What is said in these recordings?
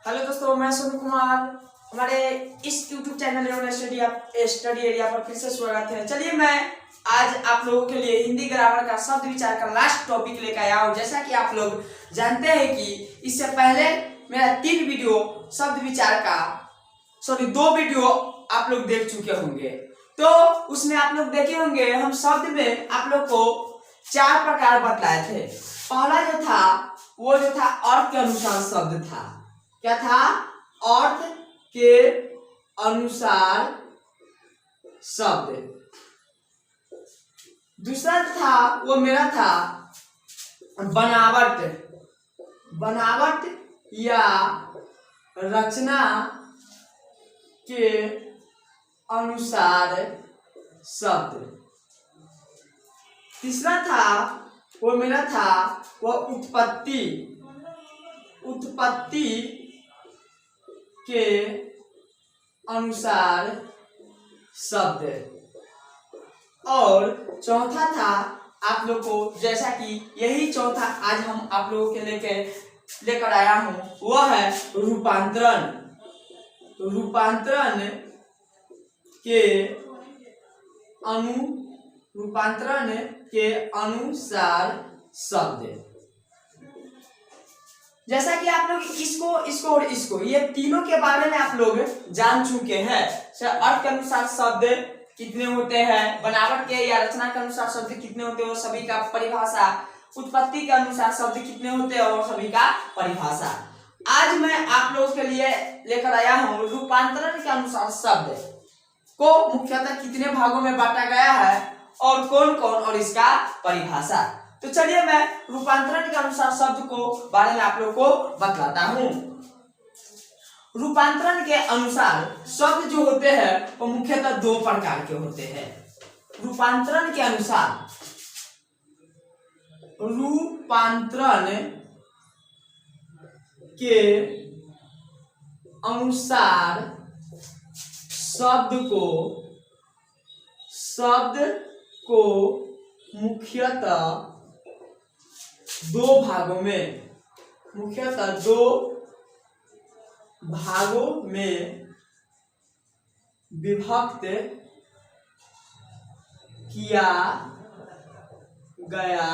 Hello दोस्तों, मैं सोनू कुमार। हमारे इस YouTube चैनल स्टडी एरिया पर फिर से स्वागत है। चलिए, मैं आज आप लोगों के लिए हिंदी ग्रामर का शब्द विचार का लास्ट टॉपिक लेकर आया हूँ। जैसा कि आप लोग जानते हैं कि इससे पहले मेरा 3 वीडियो शब्द विचार का 2 वीडियो आप लोग देख चुके होंगे। तो उसमें आप लोग देखे होंगे, हम शब्द में आप लोग को 4 प्रकार बतलाए थे। पहला जो था वो जो था अर्थ के अनुसार शब्द था। क्या था? अर्थ के अनुसार शब्द। दूसरा था वो मेरा था बनावट, बनावट या रचना के अनुसार शब्द। तीसरा था वो मेरा था वो उत्पत्ति, उत्पत्ति के अनुसार शब्द। और चौथा था आप लोग को, जैसा कि यही चौथा आज हम आप लोगों के लेकर आया हूं, वह है रूपांतरण। रूपांतरण के अनुसार शब्द। जैसा कि आप लोग इसको और इसको ये तीनों के बारे में आप लोग जान चुके हैं। अर्थ के अनुसार शब्द कितने होते हैं, बनावट के या रचना के अनुसार शब्द कितने होते हैं और सभी का परिभाषा, उत्पत्ति के अनुसार शब्द कितने होते हैं और सभी का परिभाषा। आज मैं आप लोगों के लिए लेकर आया हूं रूपांतरण के अनुसार शब्द को मुख्यतः कितने भागों में बांटा गया है और कौन कौन और इसका परिभाषा। तो चलिए, मैं रूपांतरण के अनुसार शब्द को बारे में आप लोगों को बतलाता हूं। रूपांतरण के अनुसार शब्द जो होते हैं वो मुख्यतः 2 प्रकार के होते हैं। रूपांतरण के अनुसार शब्द को मुख्यतः 2 भागों में विभक्त किया गया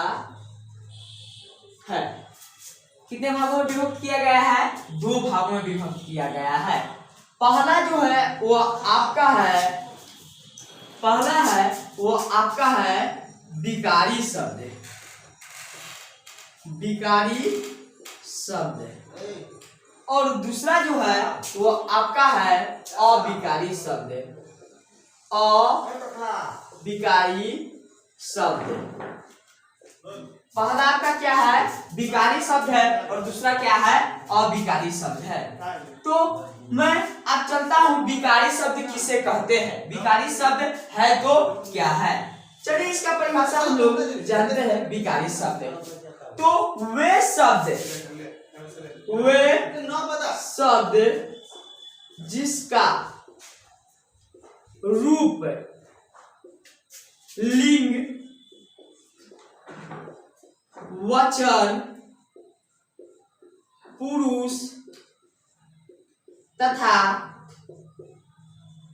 है। कितने भागों में विभक्त किया गया है? 2 भागों में विभक्त किया गया है। पहला जो है वो आपका है विकारी शब्द, विकारी शब्द। और दूसरा जो है वो आपका है अविकारी शब्द, अविकारी शब्द। पहला आपका क्या है? विकारी शब्द है और दूसरा क्या है? अविकारी शब्द है। तो मैं अब चलता हूं विकारी शब्द किसे कहते हैं, विकारी शब्द है तो क्या है। चलिए, इसका परिभाषा हम लोग जानते हैं। विकारी शब्द तो वे शब्द जिसका रूप, लिंग, वचन, पुरुष तथा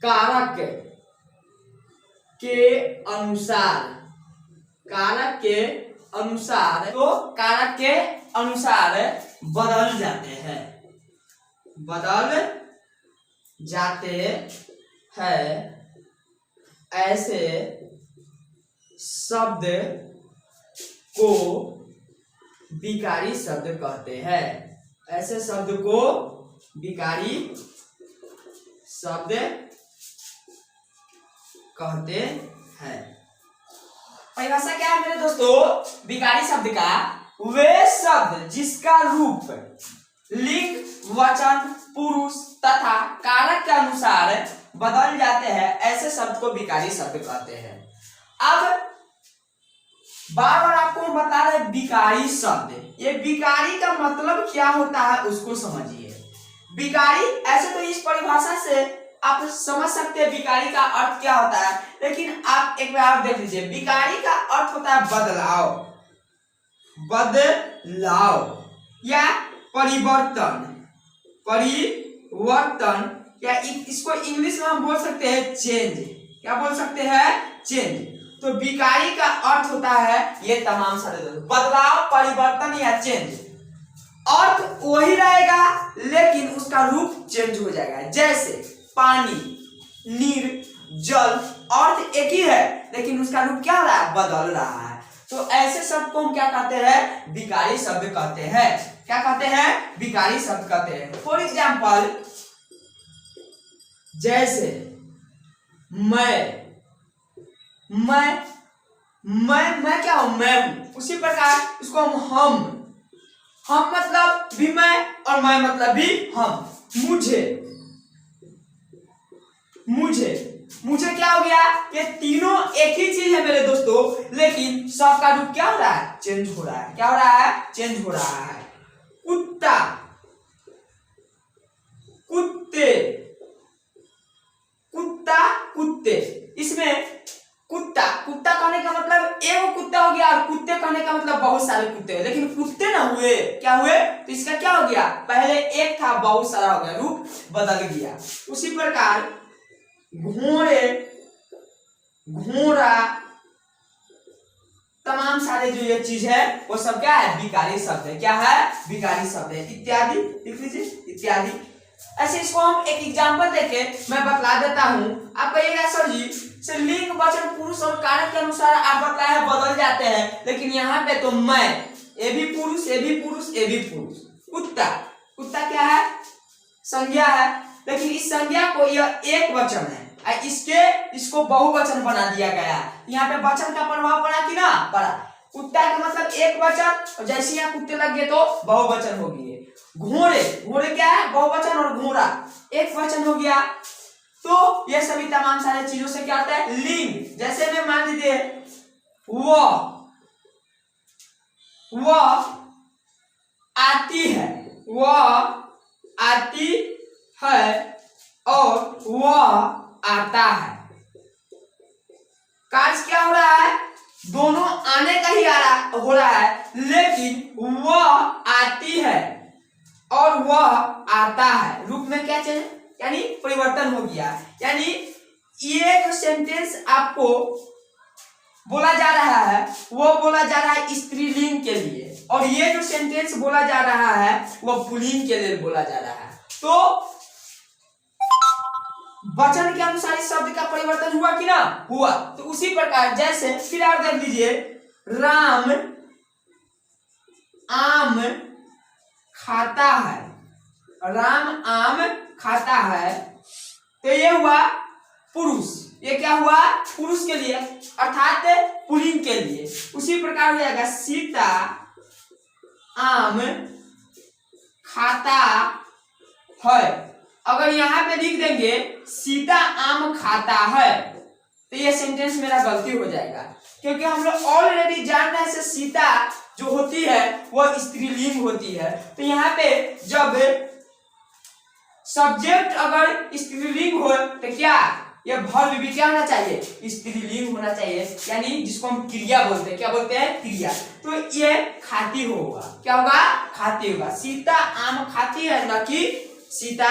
कारक के अनुसार बदल जाते हैं। ऐसे शब्द को विकारी शब्द कहते हैं। ऐसे शब्द को विकारी शब्द कहते हैं। परिभाषा क्या है मेरे दोस्तों विकारी शब्द का? वे शब्द जिसका रूप, लिंग, वचन, पुरुष तथा कारक के अनुसार बदल जाते हैं, ऐसे शब्द को विकारी शब्द कहते हैं। अब बार बार आपको बता रहे विकारी शब्द, ये विकारी का मतलब क्या होता है उसको समझिए। विकारी ऐसे तो इस परिभाषा से आप समझ सकते हैं विकारी का अर्थ क्या होता है, लेकिन आप एक बार आप देख लीजिए। विकारी का अर्थ होता है बदलाव, बदलाव या परिवर्तन, परिवर्तन, या इसको इंग्लिश में हम बोल सकते हैं चेंज। क्या बोल सकते हैं? चेंज। तो विकारी का अर्थ होता है ये तमाम सारे बदलाव, परिवर्तन या चेंज। अर्थ वही रहेगा लेकिन उसका रूप चेंज हो जाएगा। जैसे पानी, नीर, जल, अर्थ एक ही है लेकिन उसका रूप क्या हो रहा है? बदल रहा है। तो ऐसे शब्द को हम क्या कहते हैं? विकारी शब्द कहते हैं। क्या कहते हैं? विकारी शब्द कहते हैं। फॉर एग्जाम्पल, जैसे मैं क्या हूं? मैं हूं। उसी प्रकार इसको हम मतलब भी मैं और मैं मतलब भी हम। मुझे क्या हो गया? ये तीनों एक ही चीज है मेरे दोस्तों, लेकिन सबका रूप क्या हो रहा है? चेंज हो रहा है। क्या हो रहा है? चेंज हो रहा है। कुत्ता, कुत्ते, कुत्ता, कुत्ते। इसमें कुत्ता कहने का मतलब एक कुत्ता हो गया और कुत्ते कहने का मतलब बहुत सारे कुत्ते हुए, लेकिन कुत्ते ना हुए। क्या हुए? तो इसका क्या हो गया? पहले एक था, बहुत सारा हो गया, रूप बदल गया। उसी प्रकार घोड़े, घोड़ा, तमाम सारे जो ये चीज है वो सब क्या है? विकारी शब्द है। क्या है? विकारी शब्द है। इत्यादि लिख लीजिए, इत्यादि। ऐसे इसको हम एक एग्जांपल देके मैं बतला देता हूं। आप कहिएगा सर जी से लिंग, वचन, पुरुष और कारक के अनुसार आप बताए बदल जाते हैं, लेकिन यहाँ पे तो मैं, ये भी पुरुष, ये भी पुरुष, ये भी पुरुष। कुत्ता क्या है? संज्ञा है, लेकिन इस संज्ञा को यह एक वचन है, इसको बहुवचन बना दिया गया। यहाँ पे वचन का प्रभाव पड़ा कि ना? पड़ा। कुत्ता का मतलब एक वचन, और जैसे यहाँ कुत्ते लग गए तो बहुवचन हो गए। घोड़े क्या है? बहुवचन, और घोड़ा एक वचन हो गया। तो ये सभी तमाम सारे चीजों से क्या आता है? लिंग। जैसे में मान लीजिए वह आती है, और वह आता है। कार्य क्या हो रहा है? दोनों आने का ही हो रहा है, लेकिन वह आती है और वह आता है। रूप में क्या चेंज, यानी परिवर्तन हो गया। यानी ये जो सेंटेंस आपको बोला जा रहा है वो बोला जा रहा है स्त्रीलिंग के लिए, और ये जो सेंटेंस बोला जा रहा है वो पुल्लिंग के लिए बोला जा रहा है। तो वचन के अनुसार इस शब्द का परिवर्तन हुआ कि ना? हुआ। तो उसी प्रकार जैसे फिर आप देख लीजिए, राम आम खाता है, राम आम खाता है, तो ये हुआ पुरुष। ये क्या हुआ? पुरुष के लिए, अर्थात पुल्लिंग के लिए। उसी प्रकार हो जाएगा सीता आम खाता है। अगर यहाँ पे लिख देंगे सीता आम खाता है तो ये सेंटेंस मेरा गलती हो जाएगा, क्योंकि हम लोग ऑलरेडी जान रहे हैं सीता जो होती है वह स्त्रीलिंग होती है। तो यहाँ पे जब सब्जेक्ट अगर स्त्रीलिंग हो तो क्या यह वर्ब भी क्या होना चाहिए? स्त्रीलिंग होना चाहिए, यानी जिसको हम क्रिया बोलते हैं। क्या बोलते हैं? क्रिया। तो ये खाती होगा। क्या होगा? खाती होगा। सीता आम खाती है, न कि सीता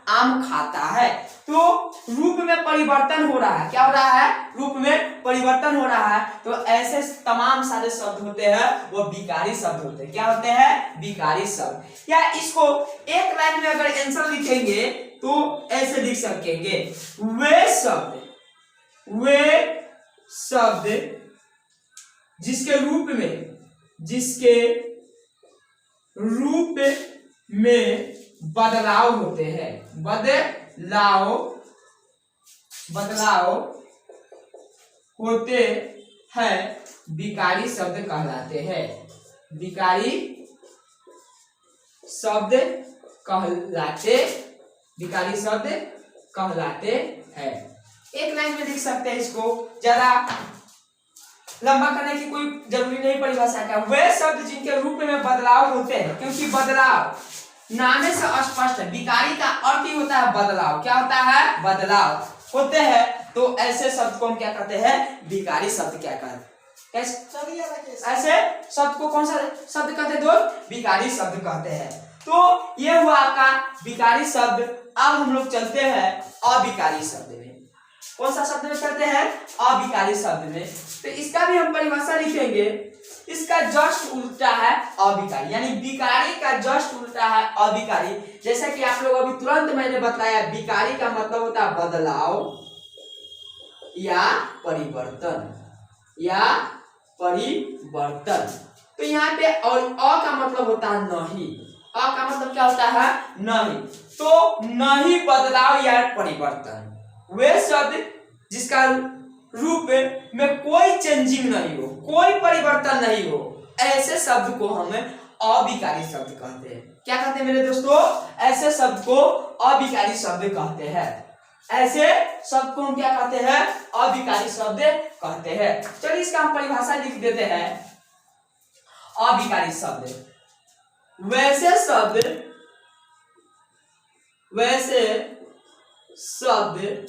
आम खाता है। तो रूप में परिवर्तन हो रहा है। क्या हो रहा है? रूप में परिवर्तन हो रहा है। तो ऐसे तमाम सारे शब्द होते हैं वो विकारी शब्द होते हैं। क्या होते हैं? विकारी शब्द। या इसको एक लाइन में अगर आंसर लिखेंगे तो ऐसे लिख सकेंगे, वे शब्द जिसके रूप में बदलाव होते हैं, बदलाव होते हैं, विकारी शब्द कहलाते हैं। विकारी शब्द कहलाते हैं। एक लाइन में लिख सकते हैं, इसको ज्यादा लंबा करने की कोई जरूरी नहीं परिभाषा का। वे शब्द जिनके रूप में बदलाव होते हैं, क्योंकि बदलाव नामे से स्पष्ट है। विकारी का अर्थ ही होता है बदलाव। क्या होता है? बदलाव होते हैं। तो ऐसे शब्द को हम क्या कहते हैं? विकारी शब्द क्या कहते हैं? ऐसे शब्द को कौन सा शब्द कहते हैं दोस्त? विकारी शब्द कहते हैं। तो ये हुआ आपका विकारी शब्द। अब हम लोग चलते हैं अविकारी शब्द में। कौन सा शब्द में चलते हैं? अविकारी शब्द में। तो इसका भी हम परिभाषा लिखेंगे। इसका जस्ट उल्टा है अविकारी, यानी विकारी का जस्ट उल्टा है अविकारी। जैसा कि आप लोग अभी तुरंत मैंने बताया, विकारी का मतलब होता है बदलाव या परिवर्तन, या परिवर्तन। तो यहाँ पे और अ का मतलब होता है नहीं। अ का मतलब क्या होता है? नहीं। तो नहीं बदलाव या परिवर्तन, वे शब्द जिसका रूप में कोई चेंजिंग नहीं हो, कोई परिवर्तन नहीं हो, ऐसे शब्द को हम अविकारी शब्द कहते हैं। क्या कहते हैं मेरे दोस्तों? ऐसे शब्द को अविकारी शब्द कहते हैं। ऐसे शब्द को हम क्या कहते हैं? अविकारी शब्द कहते हैं। चलिए इसका हम परिभाषा लिख देते हैं। अविकारी शब्द वैसे शब्द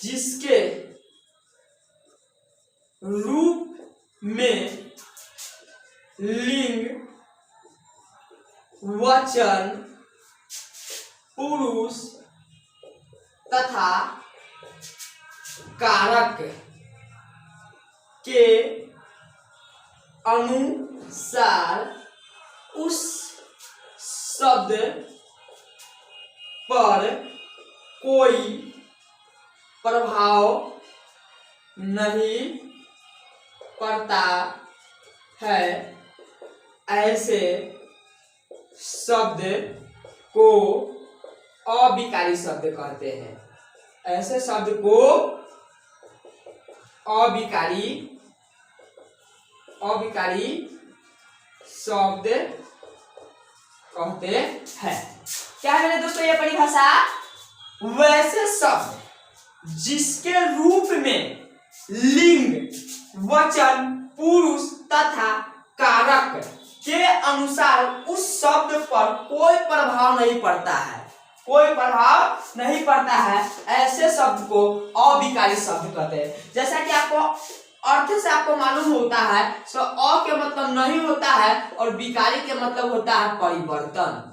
जिसके रूप में लिंग, वचन, पुरुष तथा कारक के अनुसार उस शब्द पर कोई प्रभाव नहीं पड़ता है, ऐसे शब्द को अविकारी शब्द कहते हैं। ऐसे शब्द को अविकारी शब्द कहते हैं। क्या है मेरे दोस्तों ये परिभाषा? वैसे शब्द जिसके रूप में लिंग, वचन, पुरुष तथा कारक के अनुसार उस शब्द पर कोई प्रभाव नहीं पड़ता है, कोई प्रभाव नहीं पड़ता है, ऐसे शब्द को अविकारी शब्द कहते हैं। जैसा कि आपको अर्थ से आपको मालूम होता है, तो अ के मतलब नहीं होता है और विकारी के मतलब होता है परिवर्तन।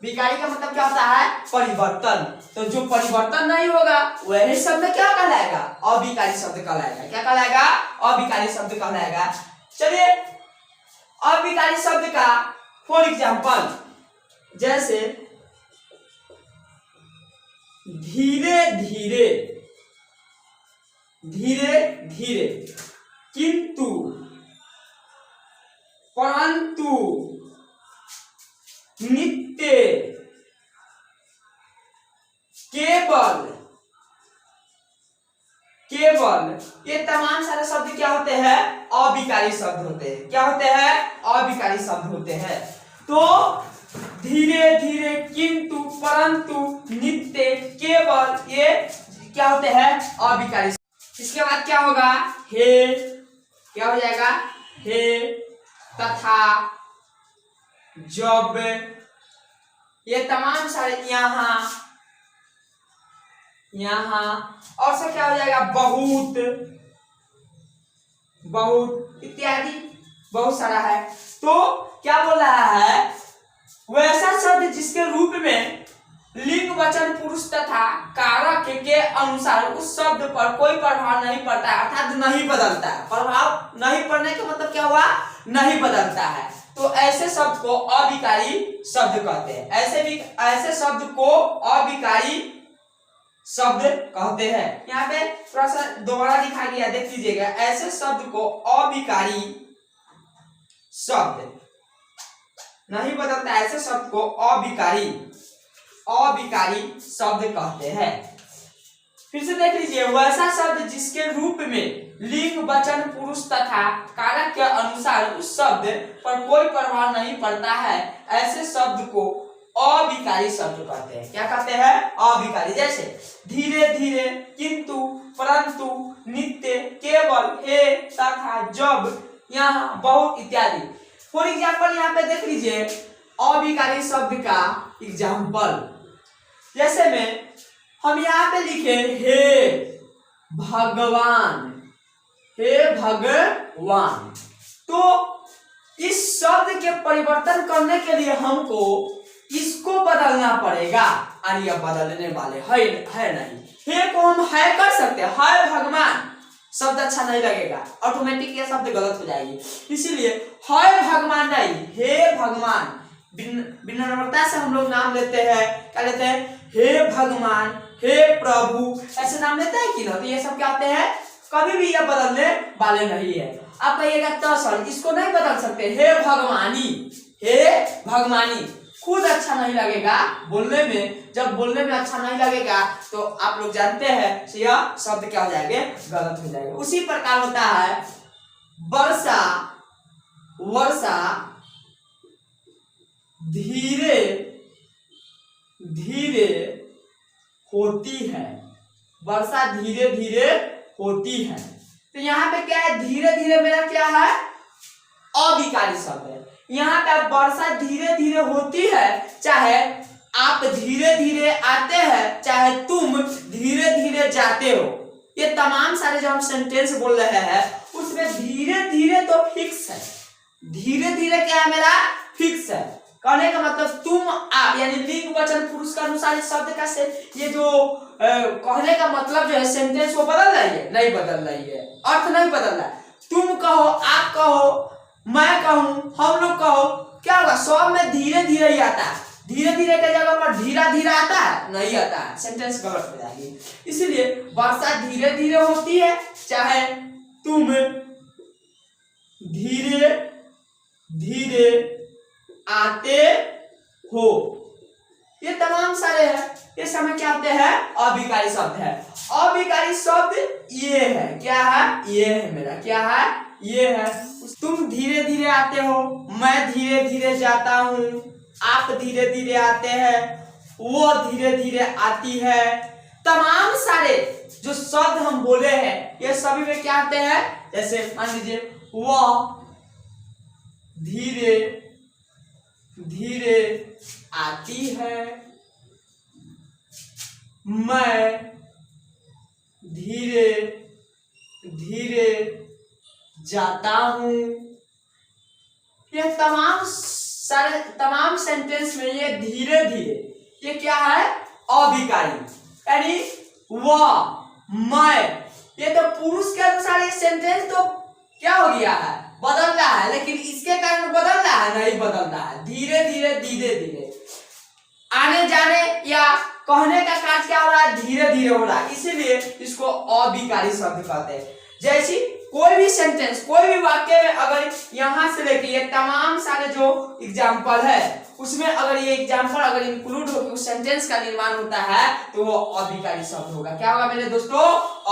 विकारी का मतलब क्या होता है? परिवर्तन। तो जो परिवर्तन नहीं होगा वही शब्द क्या कहलाएगा? अविकारी शब्द कहलाएगा। क्या कहलाएगा? अविकारी शब्द कहलाएगा। चलिए अविकारी शब्द का फॉर एग्जाम्पल, जैसे धीरे धीरे, धीरे धीरे, किंतु, परंतु, नित्य, केवल, केवल, ये तमाम सारे शब्द क्या होते हैं? अविकारी शब्द होते हैं। क्या होते हैं? अविकारी शब्द होते हैं। तो धीरे धीरे, किंतु, परंतु, नित्य, केवल, ये क्या होते हैं? अविकारी। इसके बाद क्या होगा? हे, क्या हो जाएगा? हे, तथा, जब, ये तमाम सारे, यहाँ, यहाँ, और से क्या हो जाएगा? बहुत, बहुत इत्यादि, बहुत सारा है। तो क्या बोल रहा है? वैसा शब्द जिसके रूप में लिंग, वचन, पुरुष तथा कारक के अनुसार उस शब्द पर कोई प्रभाव नहीं पड़ता है, अर्थात नहीं बदलता है। प्रभाव नहीं पड़ने का मतलब क्या हुआ? नहीं बदलता है। तो ऐसे शब्द को अविकारी शब्द कहते हैं। ऐसे शब्द को अविकारी शब्द कहते हैं। यहाँ पे थोड़ा सा दोबारा लिखा गया, देख लीजिएगा। ऐसे शब्द को अविकारी शब्द, नहीं बदलता, ऐसे शब्द को अविकारी शब्द कहते हैं। फिर से देख लीजिए, वैसा शब्द जिसके रूप में लिंग, वचन, पुरुष तथा कारक के अनुसार उस शब्द पर कोई प्रभाव नहीं पड़ता है, ऐसे शब्द को अविकारी शब्द कहते हैं। क्या कहते हैं? अविकारी। जैसे धीरे धीरे, किंतु, परंतु, नित्य, केवल, हे, तथा, जब, यहाँ, बहुत इत्यादि। फॉर एग्जाम्पल यहाँ पे देख लीजिए अविकारी शब्द का एग्जाम्पल। जैसे में हम यहाँ पे लिखे हे भगवान, हे भगवान। तो इस शब्द के परिवर्तन करने के लिए हमको इसको बदलना पड़ेगा। और यह बदलने वाले है नहीं। हे को हम है कर सकते हैं, है भगवान शब्द अच्छा नहीं लगेगा, ऑटोमेटिक ये शब्द गलत हो जाएगी। इसीलिए है भगवान नहीं, हे भगवान। विनम्रता से हम लोग नाम लेते हैं, क्या लेते हैं? हे भगवान, हे प्रभु, ऐसे नाम लेते हैं कि ना। तो ये सब क्या आते हैं? कभी भी ये बदलने वाले नहीं है। आप कहिएगा तो सर इसको नहीं बदल सकते, हे भगवानी, हे भगवानी खुद अच्छा नहीं लगेगा बोलने में। जब बोलने में अच्छा नहीं लगेगा तो आप लोग जानते हैं यह शब्द क्या हो जाएगा? गलत हो जाएगा। उसी प्रकार होता है वर्षा, वर्षा धीरे धीरे होती है, वर्षा धीरे धीरे होती है। तो यहाँ पे क्या है? धीरे धीरे मेरा क्या है? अविकारी शब्द है। यहाँ पे वर्षा धीरे धीरे होती है, चाहे आप धीरे धीरे आते हैं, चाहे तुम धीरे धीरे जाते हो। ये तमाम सारे जो हम सेंटेंस बोल रहे हैं उसमें धीरे धीरे तो फिक्स है। धीरे धीरे क्या है मेरा? फिक्स है। कहने का मतलब तुम आप, यानी लिंग वचन पुरुष के अनुसार इस शब्द का से ये जो कहने का मतलब जो है सेंटेंस वो बदल रही है? नहीं बदल रही है, अर्थ नहीं बदल रहा है। तुम कहो, आप कहो, मैं कहूं, हम लोग कहो, क्या होगा? सब में धीरे धीरे ही आता है। धीरे धीरे के जगह पर धीरा धीरा आता है? नहीं आता है, सेंटेंस गलत हो जाएगी। इसीलिए वर्षा धीरे धीरे होती है, चाहे तुम धीरे धीरे आते हो। ये तमाम सारे हैं, ये समय क्या आते हैं? अविकारी शब्द है। अविकारी शब्द ये है, क्या है? ये है मेरा, क्या है? ये है। तुम धीरे धीरे आते हो, मैं धीरे धीरे जाता हूँ, आप धीरे धीरे आते हैं, वो धीरे धीरे आती है। तमाम सारे जो शब्द हम बोले हैं ये सभी में क्या आते हैं? जैसे मान लीजिए वह धीरे धीरे आती है, मैं धीरे धीरे जाता हूं। ये तमाम सेंटेंस में ये धीरे धीरे ये क्या है? अविकारी, यानी वह, मैं, ये तो पुरुष के अनुसार ये सेंटेंस तो क्या हो गया है? बदल रहा है, लेकिन इसके कारण बदल रहा है? नहीं बदल रहा है। धीरे धीरे धीरे धीरे आने जाने या कहने का कार्य क्या हो रहा है? धीरे धीरे हो रहा है। इसीलिए इसको अविकारी शब्द कहते हैं। जैसी कोई भी सेंटेंस, कोई भी वाक्य में अगर यहां से लेके ये तमाम सारे जो एग्जाम्पल है उसमें अगर ये एग्जाम्पल अगर इंक्लूड होकर उस सेंटेंस का निर्माण होता है तो वो अविकारी शब्द होगा। क्या होगा मेरे दोस्तों?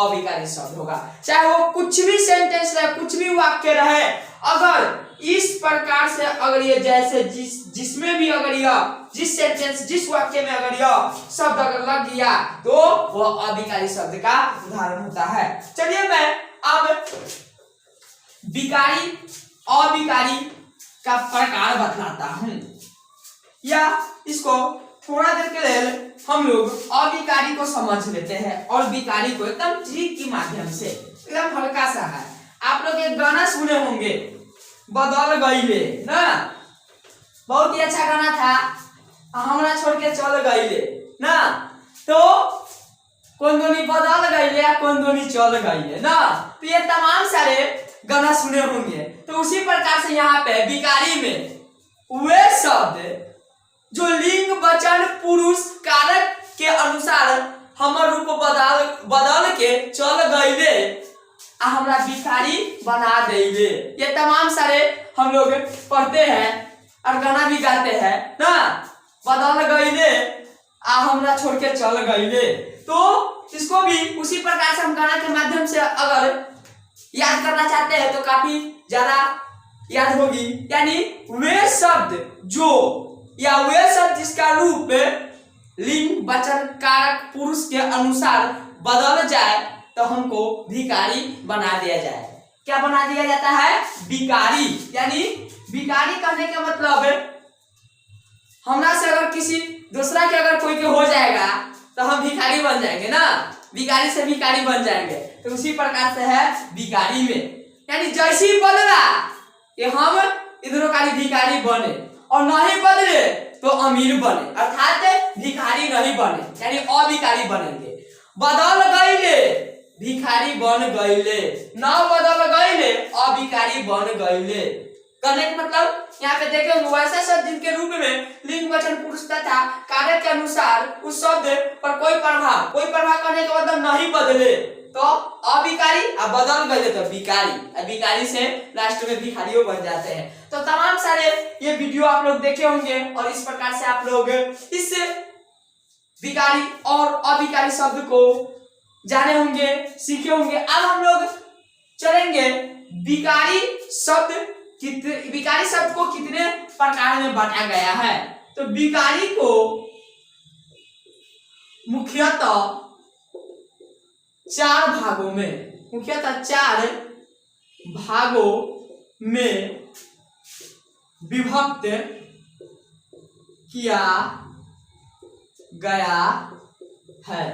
अविकारी शब्द होगा। चाहे वो कुछ भी सेंटेंस रहे, कुछ भी वाक्य रहे, अगर इस प्रकार से अगर ये जैसे जिसमें भी अगर यह जिस सेंटेंस जिस वाक्य में अगर यह शब्द अगर लग गया तो वह अविकारी शब्द का उदाहरण होता है। चलिए मैं अब विकारी अविकारी का प्रकार बतलाता हूं, या इसको थोड़ा देर के लिए हम लोग अविकारी को समझ लेते हैं और विकारी को एकदम ट्रिक के माध्यम से, एकदम हल्का सा है। आप लोग एक गाना सुने होंगे, बदल गईले ना, बहुत ही अच्छा गाना था, हमरा छोड़ के चल गईले ना। तो कौन दोनी बदल गईले या कौन दोनी चल गईले ना। तो ये तमाम सारे गाना सुने होंगे। तो उसी प्रकार से यहाँ पे विकारी में वे शब्द जो लिंग वचन पुरुष कारक के अनुसार हमर रूप बदल के चल गईले आ हमरा विकारी बना देले। ये तमाम सारे हम लोग पढ़ते हैं और गाना भी गाते हैं ना, बदल गईले आ हमरा छोड़ के चल गईले। तो इसको भी उसी प्रकार से हम गाना के माध्यम से अगर याद करना चाहते हैं तो काफी ज्यादा याद होगी। यानी वे शब्द जो या वे शब्द जिसका रूप लिंग वचन कारक पुरुष के अनुसार बदल जाए तो हमको भिखारी बना दिया जाए। क्या बना दिया जाता है? विकारी। यानी विकारी कहने का मतलब हमरा से अगर किसी दूसरा के अगर कोई के हो जाएगा तो हम भिखारी बन जाएंगे ना, विकारी से भिखारी बन जाएंगे। तो उसी प्रकार से है विकारी में, यानी जैसी बदला कि हम इधरों काली भिखारी बने और नहीं बदले तो अमीर बने, अर्थात भिखारी नहीं बने यानी अभिकारी बनेंगे। बदल गईले भिखारी बन गईले, न बदल गईले अभिकारी बन गईले। कहने का मतलब यहाँ पे देखे वैसे शब्द जिनके रूप में लिंग वचन पुरुष तथा कार्य के अनुसार उस शब्द पर कोई प्रभाव करने का मतलब नहीं बदले तो अभिकारी, अब बदल गए तो भिखारी, भिखारी से लास्ट में भिखारियों बन जाते हैं। तो तमाम सारे ये वीडियो आप लोग देखे होंगे और इस प्रकार से आप लोग इस भिखारी और अभिकारी शब्द को जाने होंगे, सीखे होंगे। अब हम लोग चलेंगे भिखारी शब्द को कितने प्रकार में बांटा गया है। तो भिखारी को मुख्यतः चार भागों में विभक्त किया गया है।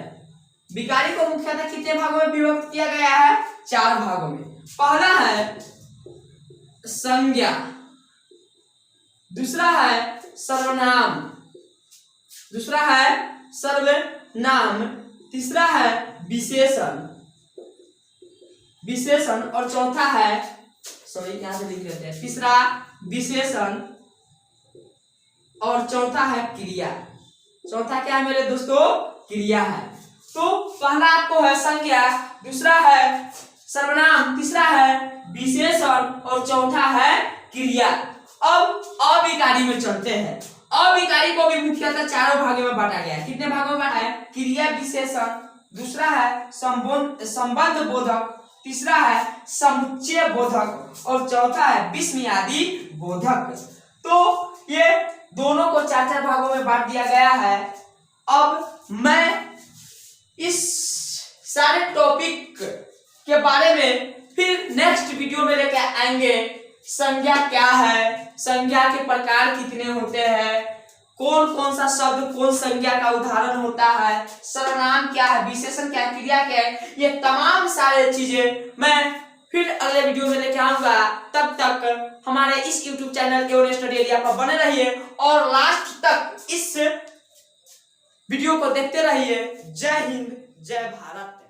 भिखारी को मुख्यतः कितने भागों में विभक्त किया गया है? चार भागों में। पहला है संज्ञा, दूसरा है सर्वनाम, तीसरा है विशेषण और चौथा है, यहां से लिख लेते हैं, तीसरा विशेषण और चौथा है क्रिया। चौथा क्या है मेरे दोस्तों? क्रिया है। तो पहला आपको है संज्ञा, दूसरा है सर्वनाम, तीसरा है विशेषण और चौथा है क्रिया। अब अभिकारी में चलते हैं। अभिकारी को भी मुख्यतः चारों भागों में बांटा गया है। कितने भागों में बांटा है? क्रिया विशेषण, दूसरा है संबंध बोधक, तीसरा है समुच्चय बोधक और चौथा है विस्मयादि बोधक। तो ये दोनों को चार चार भागों में बांट दिया गया है। अब मैं इस सारे टॉपिक के बारे में फिर नेक्स्ट वीडियो में लेकर आएंगे। संज्ञा क्या है, संज्ञा के प्रकार कितने होते हैं, कौन कौन सा शब्द कौन संज्ञा का उदाहरण होता है, सर्वनाम क्या है, विशेषण क्या है, क्रिया क्या है, ये तमाम सारे चीजें मैं फिर अगले वीडियो में लेके आऊंगा। तब तक हमारे इस YouTube चैनल एवन स्टडी एरिया पर बने रहिए और लास्ट तक इस वीडियो को देखते रहिए। जय हिंद, जय भारत।